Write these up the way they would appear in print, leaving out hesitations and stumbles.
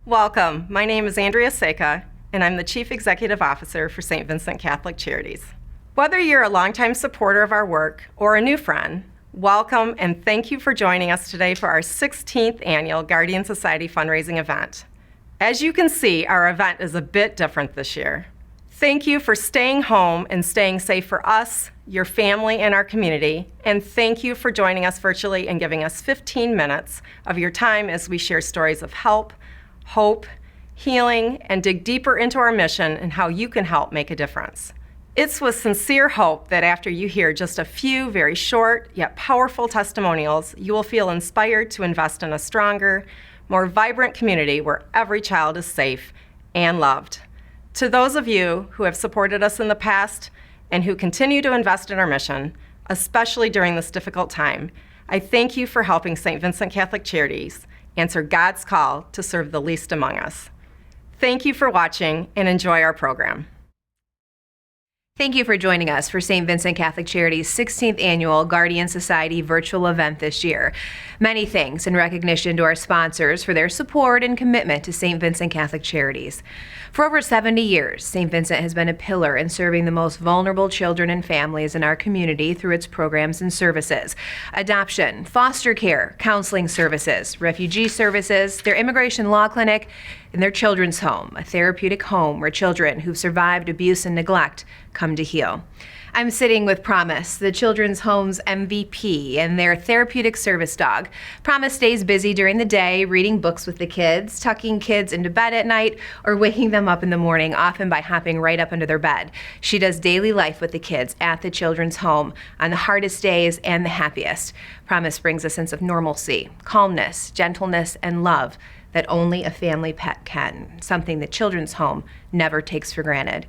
Welcome. My name is Andrea Seca, and I'm the Chief Executive Officer for St. Vincent Catholic Charities. Whether you're a longtime supporter of our work or a new friend, welcome and thank you for joining us today for our 16th annual Guardian Society fundraising event. As you can see, our event is a bit different this year. Thank you for staying home and staying safe for us, your family, and our community, and thank you for joining us virtually and giving us 15 minutes of your time as we share stories of help, hope, healing, and dig deeper into our mission and how you can help make a difference. It's with sincere hope that after you hear just a few very short yet powerful testimonials, you will feel inspired to invest in a stronger, more vibrant community where every child is safe and loved. To those of you who have supported us in the past and who continue to invest in our mission, especially during this difficult time, I thank you for helping St. Vincent Catholic Charities answer God's call to serve the least among us. Thank you for watching and enjoy our program. Thank you for joining us for St. Vincent Catholic Charities' 16th annual Guardian Society virtual event this year. Many thanks and recognition to our sponsors for their support and commitment to St. Vincent Catholic Charities. For over 70 years, St. Vincent has been a pillar in serving the most vulnerable children and families in our community through its programs and services: adoption, foster care, counseling services, refugee services, their immigration law clinic, and their children's home, a therapeutic home where children who've survived abuse and neglect come to heal. I'm sitting with Promise, the children's home's MVP, and their therapeutic service dog. Promise stays busy during the day, reading books with the kids, tucking kids into bed at night, or waking them up in the morning, often by hopping right up into their bed. She does daily life with the kids at the children's home on the hardest days and the happiest. Promise brings a sense of normalcy, calmness, gentleness, and love that only a family pet can, something the children's home never takes for granted.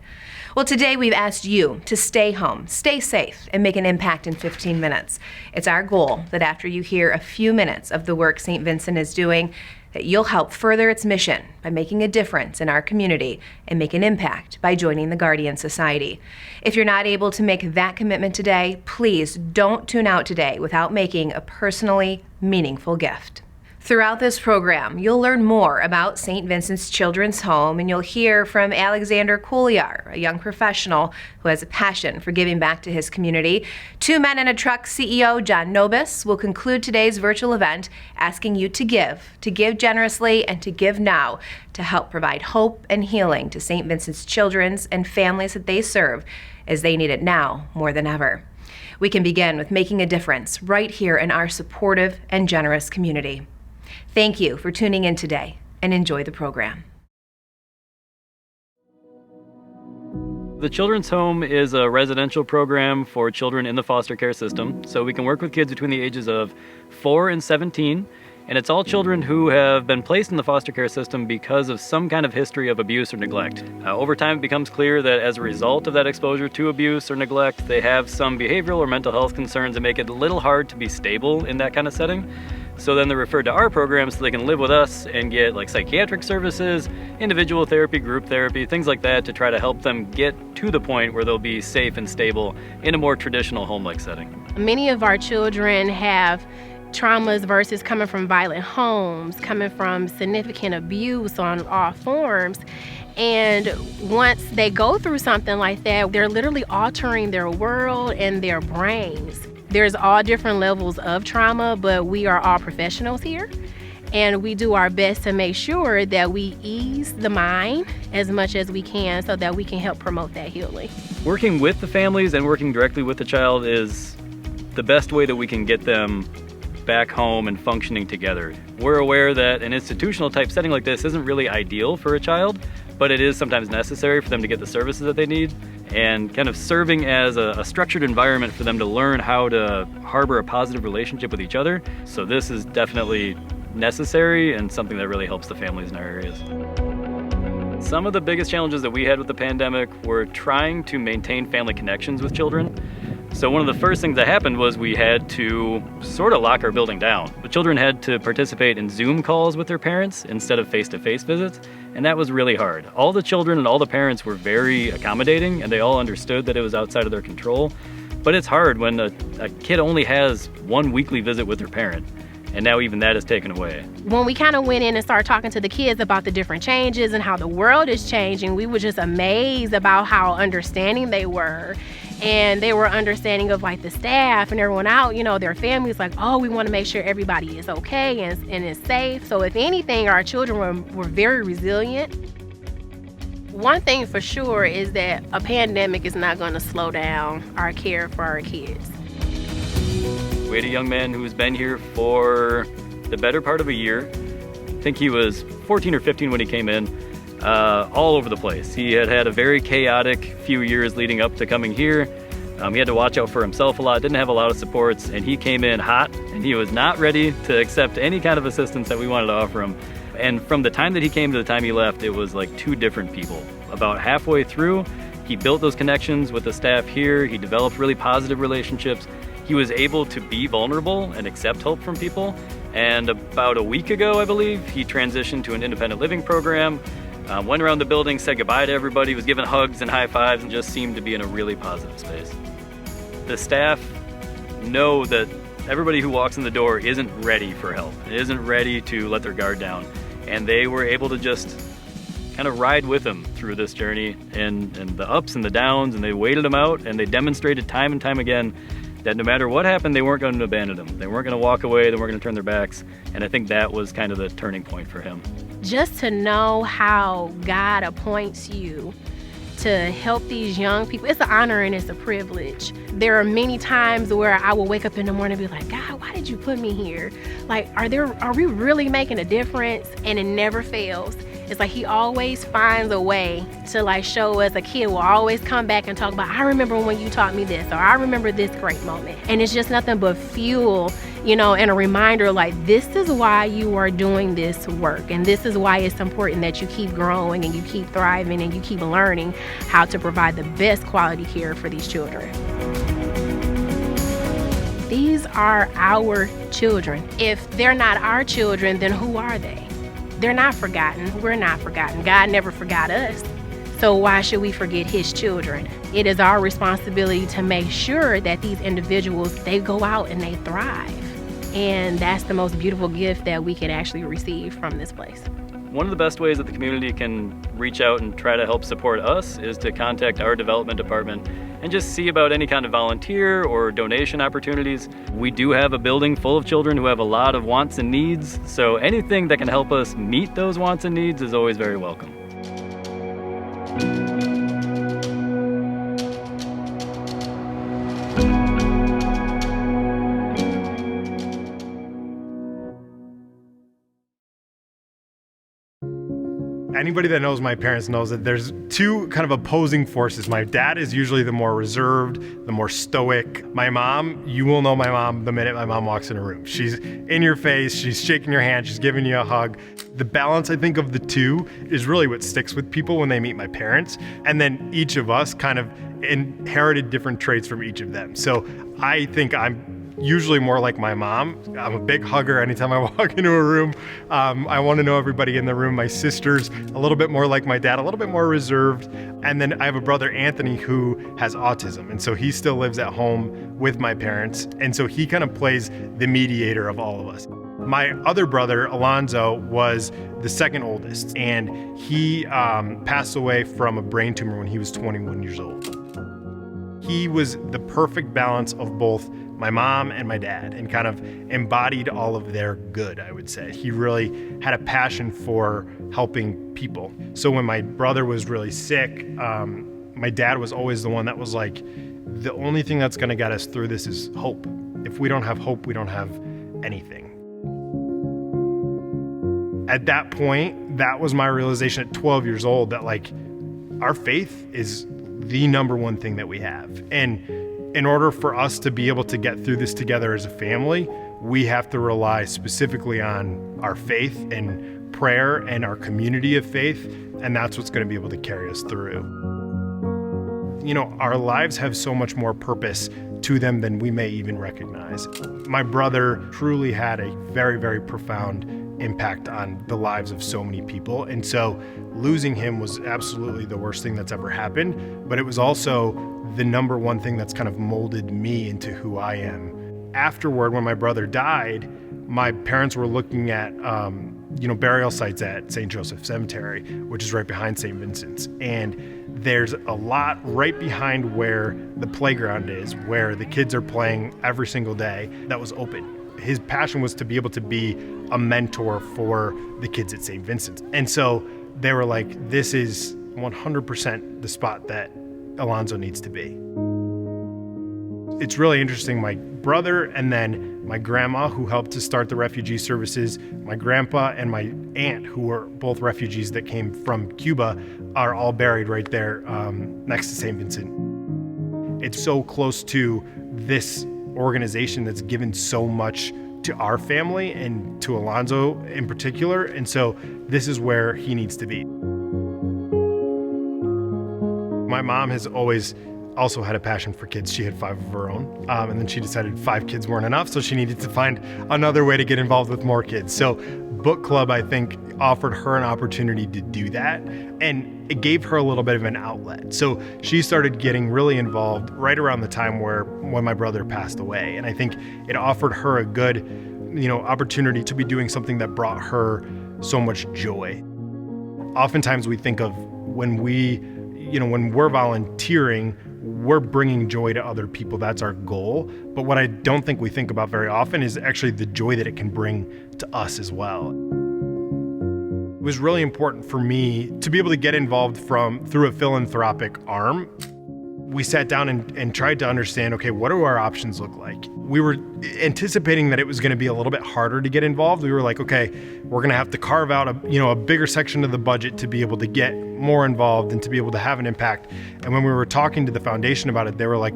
Well, today we've asked you to stay home, stay safe, and make an impact in 15 minutes. It's our goal that after you hear a few minutes of the work St. Vincent is doing, that you'll help further its mission by making a difference in our community and make an impact by joining the Guardian Society. If you're not able to make that commitment today, please don't tune out today without making a personally meaningful gift. Throughout this program, you'll learn more about St. Vincent's Children's Home, and you'll hear from Alexander Couliar, a young professional who has a passion for giving back to his community. Two Men in a Truck CEO John Nobis will conclude today's virtual event asking you to give generously, and to give now to help provide hope and healing to St. Vincent's children's and families that they serve, as they need it now more than ever. We can begin with making a difference right here in our supportive and generous community. Thank you for tuning in today, and enjoy the program. The Children's Home is a residential program for children in the foster care system, so we can work with kids between the ages of 4 and 17, and it's all children who have been placed in the foster care system because of some kind of history of abuse or neglect. Over time, it becomes clear that as a result of that exposure to abuse or neglect, they have some behavioral or mental health concerns that make it a little hard to be stable in that kind of setting. So then they're referred to our program so they can live with us and get like psychiatric services, individual therapy, group therapy, things like that to try to help them get to the point where they'll be safe and stable in a more traditional home-like setting. Many of our children have traumas versus coming from violent homes, coming from significant abuse on all forms. And once they go through something like that, they're literally altering their world and their brains. There's all different levels of trauma, but we are all professionals here. And we do our best to make sure that we ease the mind as much as we can so that we can help promote that healing. Working with the families and working directly with the child is the best way that we can get them back home and functioning together. We're aware that an institutional type setting like this isn't really ideal for a child, but it is sometimes necessary for them to get the services that they need, and kind of serving as a structured environment for them to learn how to harbor a positive relationship with each other. So this is definitely necessary and something that really helps the families in our areas. Some of the biggest challenges that we had with the pandemic were trying to maintain family connections with children. So one of the first things that happened was we had to sort of lock our building down. The children had to participate in Zoom calls with their parents instead of face-to-face visits, and that was really hard. All the children and all the parents were very accommodating, and they all understood that it was outside of their control. But it's hard when a kid only has one weekly visit with their parent. and now even that is taken away. When we kind of went in and started talking to the kids about the different changes and how the world is changing, we were just amazed about how understanding they were. And they were understanding of like the staff and everyone out, you know, their families, like, oh, we want to make sure everybody is okay and is safe. So if anything, our children were very resilient. One thing for sure is that a pandemic is not going to slow down our care for our kids. We had a young man who's been here for the better part of a year. I think he was 14 or 15 when he came in, all over the place. He had a very chaotic few years leading up to coming here. He had to watch out for himself a lot, didn't have a lot of supports, and he came in hot, and he was not ready to accept any kind of assistance that we wanted to offer him. And from the time that he came to the time he left, it was like two different people. About halfway through, he built those connections with the staff here. He developed really positive relationships. He was able to be vulnerable and accept help from people. And about a week ago, I believe, he transitioned to an independent living program, went around the building, said goodbye to everybody, was given hugs and high fives, and just seemed to be in a really positive space. The staff know that everybody who walks in the door isn't ready for help, isn't ready to let their guard down. And they were able to just kind of ride with him through this journey and the ups and the downs, and they waited him out, and they demonstrated time and time again that no matter what happened, they weren't going to abandon him. They weren't going to walk away, they weren't going to turn their backs, and I think that was kind of the turning point for him. Just to know how God appoints you to help these young people, it's an honor and it's a privilege. There are many times where I will wake up in the morning and be like, God, why did you put me here? Like, are we really making a difference? And it never fails. It's like he always finds a way to like show us. A kid will always come back and talk about, I remember when you taught me this, or I remember this great moment. And it's just nothing but fuel, you know, and a reminder like, this is why you are doing this work. And this is why it's important that you keep growing and you keep thriving and you keep learning how to provide the best quality care for these children. These are our children. If they're not our children, then who are they? They're not forgotten. We're not forgotten. God never forgot us. So why should we forget his children? It is our responsibility to make sure that these individuals, they go out and they thrive. And that's the most beautiful gift that we can actually receive from this place. One of the best ways that the community can reach out and try to help support us is to contact our development department and just see about any kind of volunteer or donation opportunities. We do have a building full of children who have a lot of wants and needs, so anything that can help us meet those wants and needs is always very welcome. Anybody that knows my parents knows that there's two kind of opposing forces. My dad is usually the more reserved, the more stoic. My mom, you will know my mom the minute my mom walks in a room. She's in your face, she's shaking your hand, she's giving you a hug. The balance, I think, of the two is really what sticks with people when they meet my parents. And then each of us kind of inherited different traits from each of them. So I think I'm usually more like my mom. I'm a big hugger anytime I walk into a room. I want to know everybody in the room. My sister's a little bit more like my dad, a little bit more reserved. And then I have a brother, Anthony, who has autism. And so he still lives at home with my parents. And so he kind of plays the mediator of all of us. My other brother, Alonzo, was the second oldest, and he passed away from a brain tumor when he was 21 years old. He was the perfect balance of both my mom and my dad, and kind of embodied all of their good, I would say. He really had a passion for helping people. So when my brother was really sick, my dad was always the one that was like, the only thing that's gonna get us through this is hope. If we don't have hope, we don't have anything. At that point, that was my realization at 12 years old, that like, our faith is the number one thing that we have. And in order for us to be able to get through this together as a family, we have to rely specifically on our faith and prayer and our community of faith, and that's what's going to be able to carry us through. You know, our lives have so much more purpose to them than we may even recognize. My brother truly had a very, very profound impact on the lives of so many people, and so losing him was absolutely the worst thing that's ever happened, but it was also the number one thing that's kind of molded me into who I am. Afterward, when my brother died, my parents were looking at, burial sites at St. Joseph Cemetery, which is right behind St. Vincent's. And there's a lot right behind where the playground is, where the kids are playing every single day, that was open. His passion was to be able to be a mentor for the kids at St. Vincent's. And so they were like, this is 100% the spot that Alonzo needs to be. It's really interesting. My brother and then my grandma, who helped to start the refugee services, my grandpa and my aunt, who were both refugees that came from Cuba, are all buried right there next to St. Vincent. It's so close to this organization that's given so much to our family and to Alonzo in particular. And so this is where he needs to be. My mom has always also had a passion for kids. She had 5 of her own. And then she decided 5 kids weren't enough, so she needed to find another way to get involved with more kids. So book club, I think, offered her an opportunity to do that, and it gave her a little bit of an outlet. So she started getting really involved right around the time when my brother passed away. And I think it offered her a good, opportunity to be doing something that brought her so much joy. Oftentimes we think of when we're volunteering, we're bringing joy to other people. That's our goal. But what I don't think we think about very often is actually the joy that it can bring to us as well. It was really important for me to be able to get involved through a philanthropic arm. We sat down and tried to understand, okay, what do our options look like? We were anticipating that it was going to be a little bit harder to get involved. We were like, okay, we're going to have to carve out a bigger section of the budget to be able to get more involved and to be able to have an impact. And when we were talking to the foundation about it, they were like,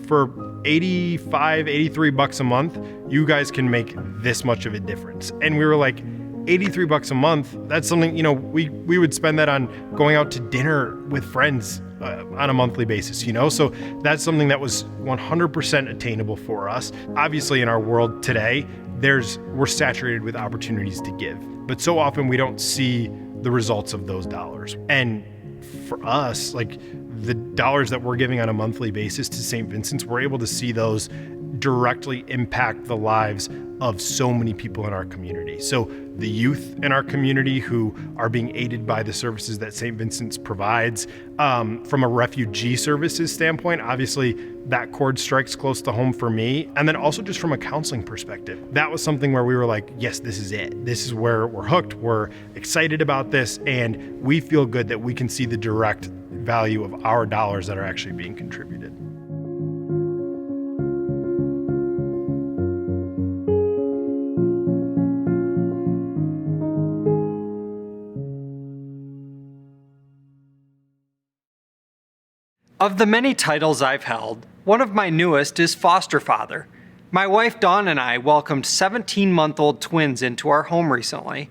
for $83 a month, you guys can make this much of a difference. And we were like, $83 a month, that's something, we would spend that on going out to dinner with friends on a monthly basis, so that's something that was 100% attainable for us. Obviously in our world today, we're saturated with opportunities to give, but so often we don't see the results of those dollars. And for us, like the dollars that we're giving on a monthly basis to St. Vincent's, we're able to see those directly impact the lives of so many people in our community. So the youth in our community who are being aided by the services that St. Vincent's provides. From a refugee services standpoint, obviously that chord strikes close to home for me. And then also just from a counseling perspective, that was something where we were like, yes, this is it. This is where we're hooked. We're excited about this. And we feel good that we can see the direct value of our dollars that are actually being contributed. Of the many titles I've held, one of my newest is foster father. My wife Dawn and I welcomed 17-month-old twins into our home recently.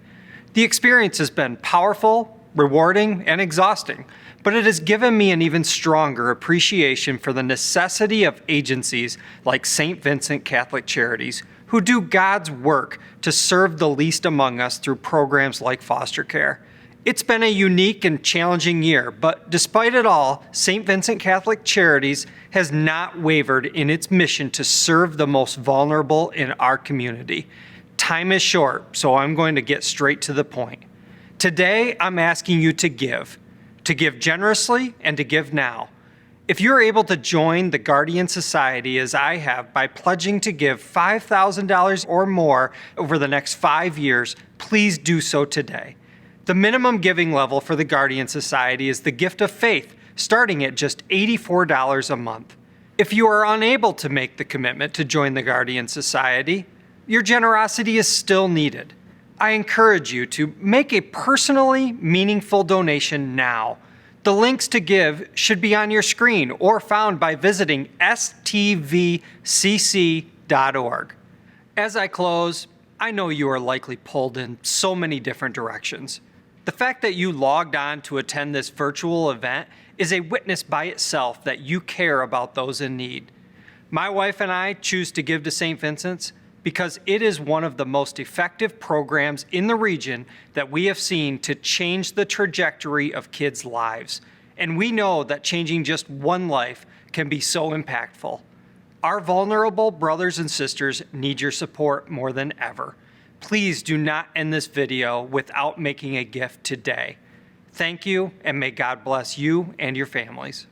The experience has been powerful, rewarding, and exhausting, but it has given me an even stronger appreciation for the necessity of agencies like St. Vincent Catholic Charities, who do God's work to serve the least among us through programs like foster care. It's been a unique and challenging year, but despite it all, St. Vincent Catholic Charities has not wavered in its mission to serve the most vulnerable in our community. Time is short, so I'm going to get straight to the point. Today, I'm asking you to give generously and to give now. If you're able to join the Guardian Society as I have by pledging to give $5,000 or more over the next 5 years, please do so today. The minimum giving level for the Guardian Society is the gift of faith, starting at just $84 a month. If you are unable to make the commitment to join the Guardian Society, your generosity is still needed. I encourage you to make a personally meaningful donation now. The links to give should be on your screen or found by visiting STVCC.org. As I close, I know you are likely pulled in so many different directions. The fact that you logged on to attend this virtual event is a witness by itself that you care about those in need. My wife and I choose to give to St. Vincent's because it is one of the most effective programs in the region that we have seen to change the trajectory of kids' lives. And we know that changing just one life can be so impactful. Our vulnerable brothers and sisters need your support more than ever. Please do not end this video without making a gift today. Thank you, and may God bless you and your families.